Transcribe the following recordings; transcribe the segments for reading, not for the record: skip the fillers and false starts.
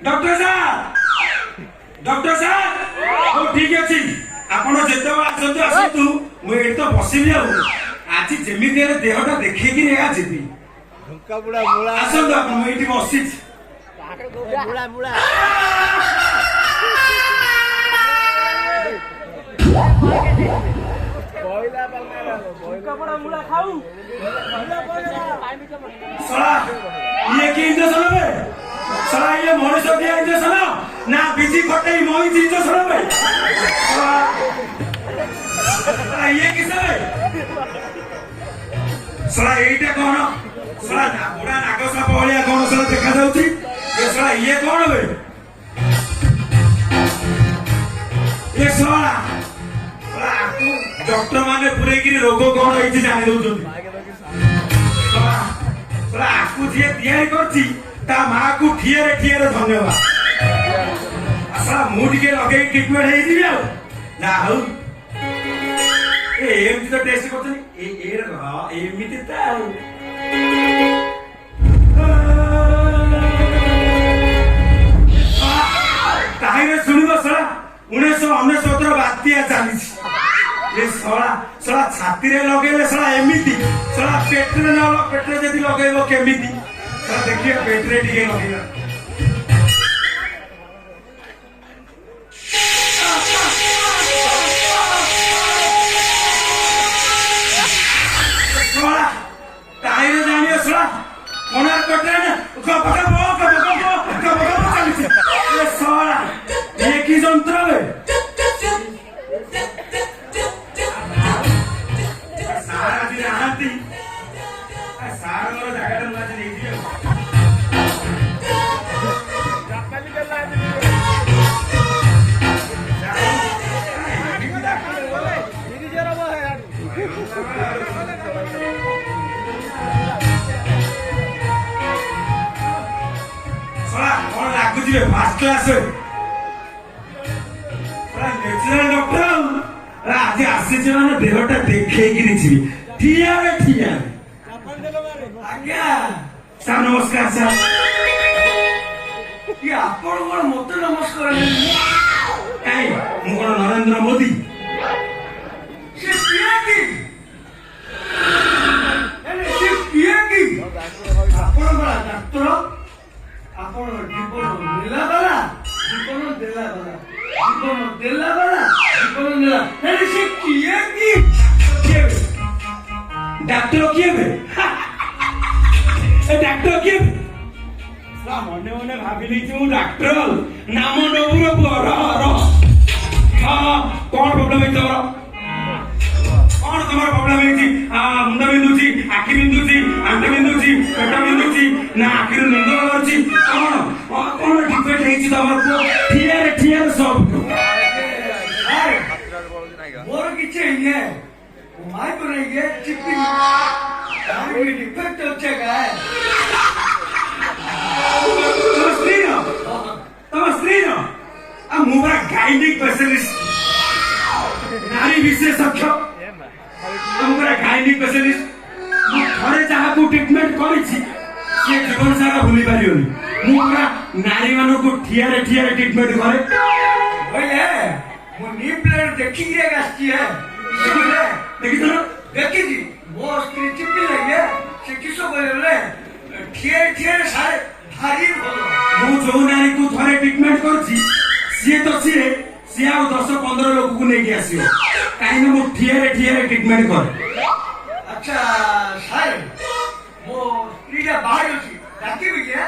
doctor साहब हो ठीक अछि आपण जेतो आसंतु आसंतु मु एत तो बसिबी आज जेमिति देहटा देखै कि रे आजिबी ढुंका बुड़ा मुळा आसंतु आपण मु एठी बसिछ मुळा मुळा कोइला बंगाला ढुंका बुड़ा मुळा खाऊ सला ये की इंजेक्शन बे सला ये मनुष्य दिया इंजेक्शन ना बिजी फटई मोई इंजेक्शन बे सला ये किसे बे सला एटा कोन सला बुढ़ा नागसा पहलिया कोन सला देखा जाउची ये सला ये कोन बे ये सला सला डॉक्टर माने पूरे की रोग कोन होई जानि दउछन सला आकु जे दिया करची ता मां को ठियरे ठियरे धन्यवाद असला मुड के लगे ट्रीटमेंट हे दिबे ना हो ए एम तो टेस्ट करछन ए हां एमिति ता ताहिरे सुनिबो सला 1969 बातिया चालीस ये सला सला छाती रे लगेले सला एमिति सला पेटरे न पेटरे जदी लगेबो केमिति सला देखिए पेटरे टिके लगेला सला ताहिरे जानिए सला कोनार पेटरे न कपका चालीस ये सला ये की जंत्र है सारा दिन आती सारा वाला जगह में आज नहीं दिया जापानी कर ला दीदी जरा वो है यार सला कौन लागू जी फर्स्ट क्लास है सला नेचुरल डॉक्टर आज आसी माने देहटा देखै कि छी ठिया रे आज्ञा सर नमस्कार सर ये आपण कोन मत नमस्कार काई मु कोन नरेंद्र मोदी से किया की आपण बड़ा डॉक्टर आपण जीवन देला वाला जीवन देला वाला से किया की डॉक्टर किए बे डॉक्टर किए सा मने मने भाबिली छु डॉक्टर नाम नबुर बर हां कोन प्रॉब्लम है तोरा कोन तुम्हारा प्रॉब्लम है मुंड बिंदुची आखि बिंदुची आंट बिंदुची पेट बिंदुची ना आखि निंद करची कोन डिफेक्ट है छि तमर को ठियर सब मोर किछे है माय को नहीं है चिप्पी आगे डिफेक्ट हो जाएगा तो स्त्री न आ मोरा गाइनिक स्पेशलिस्ट नारी विशेषज्ञ मोरा गाइनिक स्पेशलिस्ट घरे जहाँ को ट्रीटमेंट करी छी से जीवन सारा भूली पारियोनी मोरा नारी मानो को ठियारे ठियारे ट्रीटमेंट करे ओए मो नी प्लेयर देखी रे गाछी है देखी तो देखी जी मो स्त्री चिप्पी लगे से किसो बोले ठियारे ठियारे सारे भारी बोलो मो जो नारी को थरे ट्रीटमेंट करछि से तो से आ 10-15 लोग को नहीं आसियो काहे न मो ठियारे ठियारे ट्रीटमेंट करे अच्छा सारे मो स्त्रीटा बाहर अछि डाकी भी क्या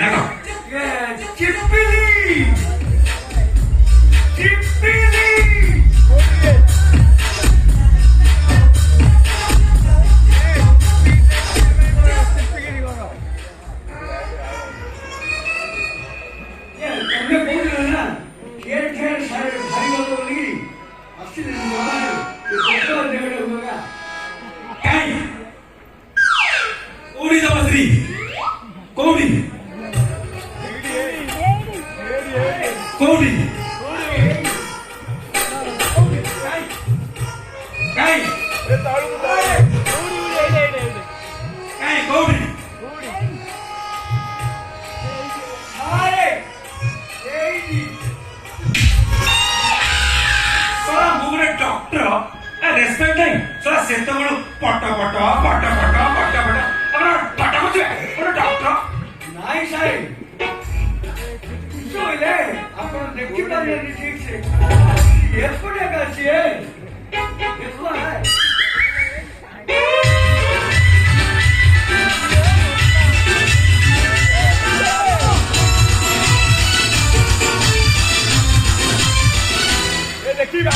देखो ये चिप्पीली ରେସ୍ପେକ୍ଟ ନାହିଁ ଶଳା ସେତେବେଳୁ ପଟ ପଟ ପଟ ପଟ ପଟ ପଟ ଆମର ପଟ ବୁଝିବେ ଗୋଟେ ଡକ୍ଟର ନାଇଁ ସାର୍ ଶୋଇଲେ ଆପଣ ଦେଖିପାରିବେନି ଠିକ ସେ ଏପଟେ ଏକା ସିଏ ଦେଖୁଆ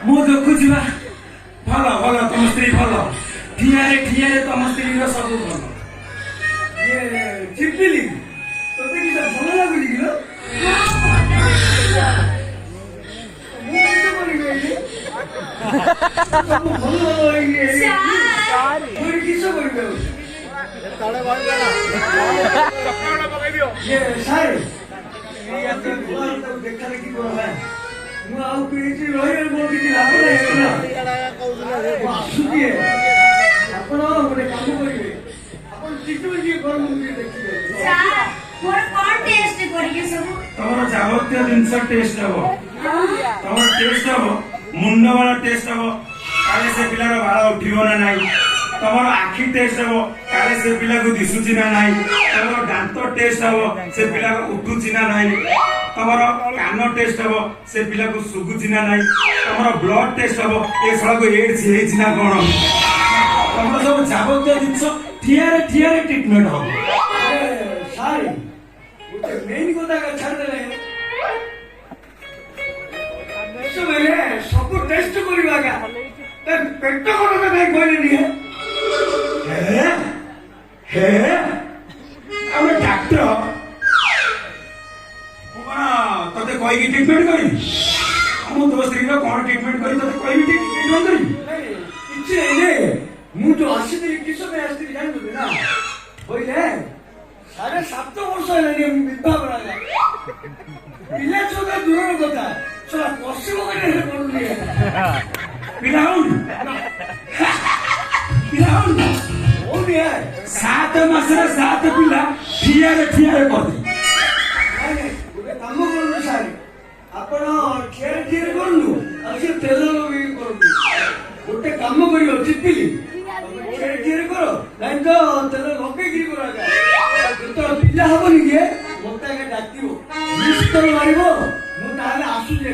ମୁଁ ଦେଖୁଛି ବା ଭଲ ଭଲ ତମ ସ୍ତ୍ରୀ ଭଲ ଠିଆରେ ତମ ସ୍ତ୍ରୀର ସବୁ ଭଲ ଚିପିଲି ତତେ କିଛି ଭଲ ଲାଗୁଛି କି ମୁଁ କିସ କରିବି ସବୁ ଭଲ କିସ କରିବି ସାର୍ ଦେଖା ଦେଖି କର ମୁଁ ଆଉ କିଛି ରହିଲେ ମୋର କିଛି ଲାଭ ନାହିଁ ଆସୁଛି ଆପଣ ଗୋଟେ କାମ କରିବେ ଆପଣ ଟିକେ କରନ୍ତୁ ଦେଖିବେ ତମର ଯାବତୀୟ ଜିନିଷ ଟେଷ୍ଟ ହବ ତମର ଟେଷ୍ଟ ହବ ମୁଣ୍ଡ ବାଳ ଟେଷ୍ଟ ହବ କାଳେ ସେ ପିଲାର ବାଳ ଉଠିବ ନା ନାହିଁ ତମର ଆଖି ଟେଷ୍ଟ ହବ କାଳେ ସେ ପିଲାକୁ ଦିଶୁଛି ନା ନାହିଁ ତମର ଦାନ୍ତ ଟେଷ୍ଟ ହବ ସେ ପିଲାକୁ ଉଠୁଛି ନା ନାହିଁ ତମର କାନ ଟେଷ୍ଟ ହବ ସେ ପିଲାକୁ ଶୁଭୁଛି ନା ନାହିଁ ତମର ବ୍ଲଡ ଟେଷ୍ଟ ହବ ଏ ସଳକୁ ଏଡ୍ସ ହେଇଛି ନା କଣ ତମର ସବୁ ଯାବତୀୟ ଜିନିଷ ଠିଆରେ ଟ୍ରିଟମେଣ୍ଟ ହବ ସାର୍ ଗୋଟେ ମେନ୍ କଥା ଛାଡ଼ିଦେଲେ ସବୁ ଟେଷ୍ଟ କରିବା ପେଟ କଥା କାହିଁ କହିଲେନି ଆମେ ଡାକ୍ତର ତତେ କହିକି ଟ୍ରିଟମେଣ୍ଟ କରିବି ମୁଁ ତୋ ସ୍ତ୍ରୀର କଣ ଟ୍ରିଟମେଣ୍ଟ କରି ତତେ କହିବି ଟ୍ରିଟମେଣ୍ଟ କରିବି କିଛି ନାହିଁ ମୁଁ ଯୋଉ ଆସିଥିଲି କିସ ପାଇଁ ଆସିଥିଲି ଜାଣିଥିଲି ନା କହିଲେ 7.5 ବର୍ଷ ହେଲାଣି ବିବାହ କରାଗଲା ପିଲା ଛୁଆ ଦୂରର କଥା ଶଳା ପଶିବ ପଡୁନି ପିଲା ହଉନି 7 ମାସରେ 7 ପିଲା ଠିଆରେ କରିଦେ ଗୋଟେ କାମ କରନ୍ତୁ ସାର୍ ଆପଣ ଠିଆରେ କରନ୍ତୁ ଆଉ ସେ ତେଲ ଲଗେଇକି କରନ୍ତୁ ଗୋଟେ କାମ କରିବ ଚିପିଲି ଠିଆରେ କର ନାଇଁ ତ ତେଲ ଲଗେଇକିରି କର ଯେତେବେଳେ ପିଲା ହବନି କି ମତେ ଆଗେ ଡାକିବ ମିଷ୍ଟର ମାରିବ ମୁଁ ତାହେଲେ ଆସୁଛି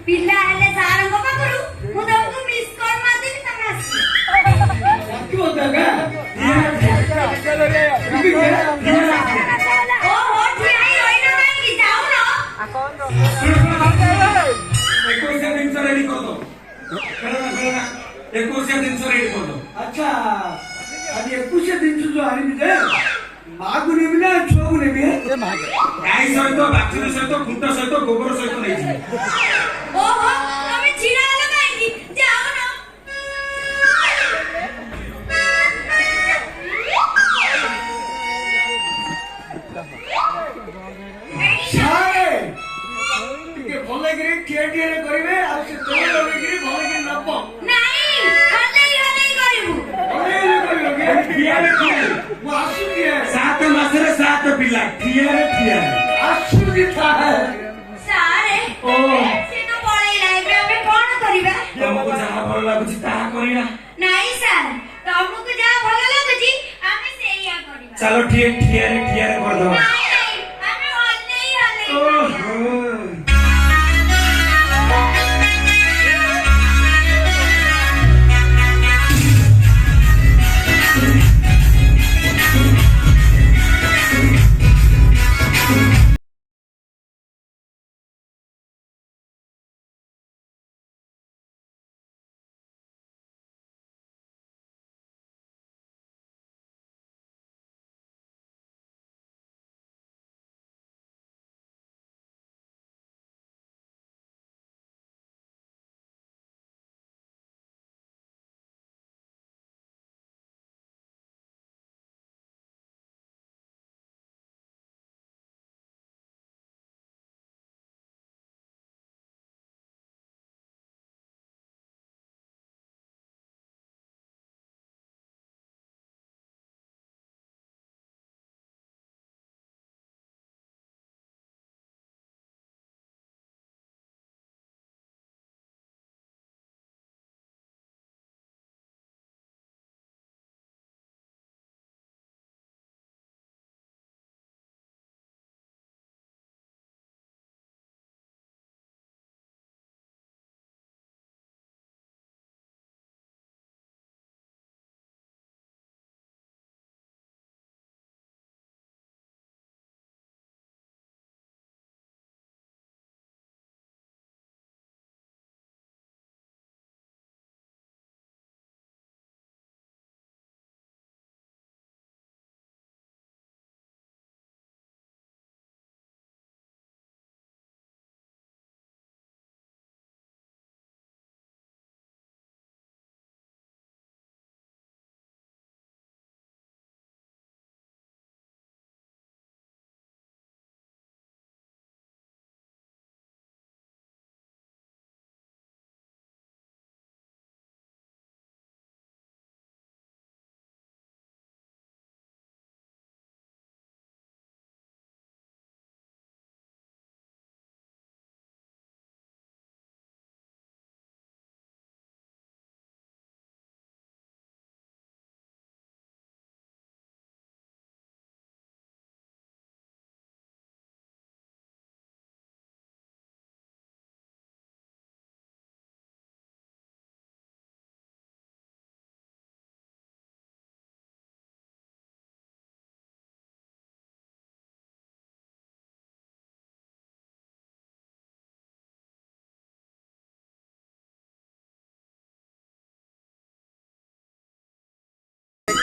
ପିଲା ହେଲେ ସାରଙ୍କ ପାଖରୁ ମୁଁ ତମକୁ ମିସ୍ କଲ୍ ମାରିଦେବି ତମେ ଆସିବ ଡାକିବ ତ ଆଗା ଓହୋ ଠିଆ ହେଇ ରହିଲ କାହିଁକି ଯାଉନ ଏକୋଇଶିଆ ଜିନିଷ ରେଡି କରିଦो ଏକୋଇଶିଆ ଜିନିଷ ରେଡି କରିଦो ଆଚ୍ଛା ଆଜି 21 ଜିନିଷ ଯୋଉ ଆଣିବି ଯେ ମାକୁ ନେବି ନା ଛୁଆକୁ ନେବି ଗାଈ ସହିତ ବାଛୁରୀ ସହିତ ଖୁଣ୍ଟ ସହିତ ଗୋବର ସହିତ ନେଇଯିବି ଓହୋ ତମେ ଛିଡ଼ା ହେଲ କାହିଁକି ଯାଉନ ସାରେ ଟିକେ ଭଲକିରି ଠିଆରେ କରିବେ ଆଉ ସେ ତେଲ ଲଗେଇକିରି ଭଲକିରି ନବ ନାଇଁ ହଲେଇ କରିବୁ ଠିଆରେ ମୁଁ ଆସୁଛି 7 ମାସରେ 7 ପିଲା ଠିଆରେ ଆସୁଛି ସାରେ ସେ ତ ପଳେଇଲା ଏବେ ଆମେ କଣ କରିବା ତମକୁ ଯାହା ଭଲ ଲାଗୁଛି ତାହା କରିବା ନାଇଁ ସାର୍ ତମକୁ ଯାହା ଭଲ ଲାଗୁଛି ଆମେ ସେଇଆ କରିବା ଚାଲ ଠିଆରେ କରିଦବା ନାଇଁ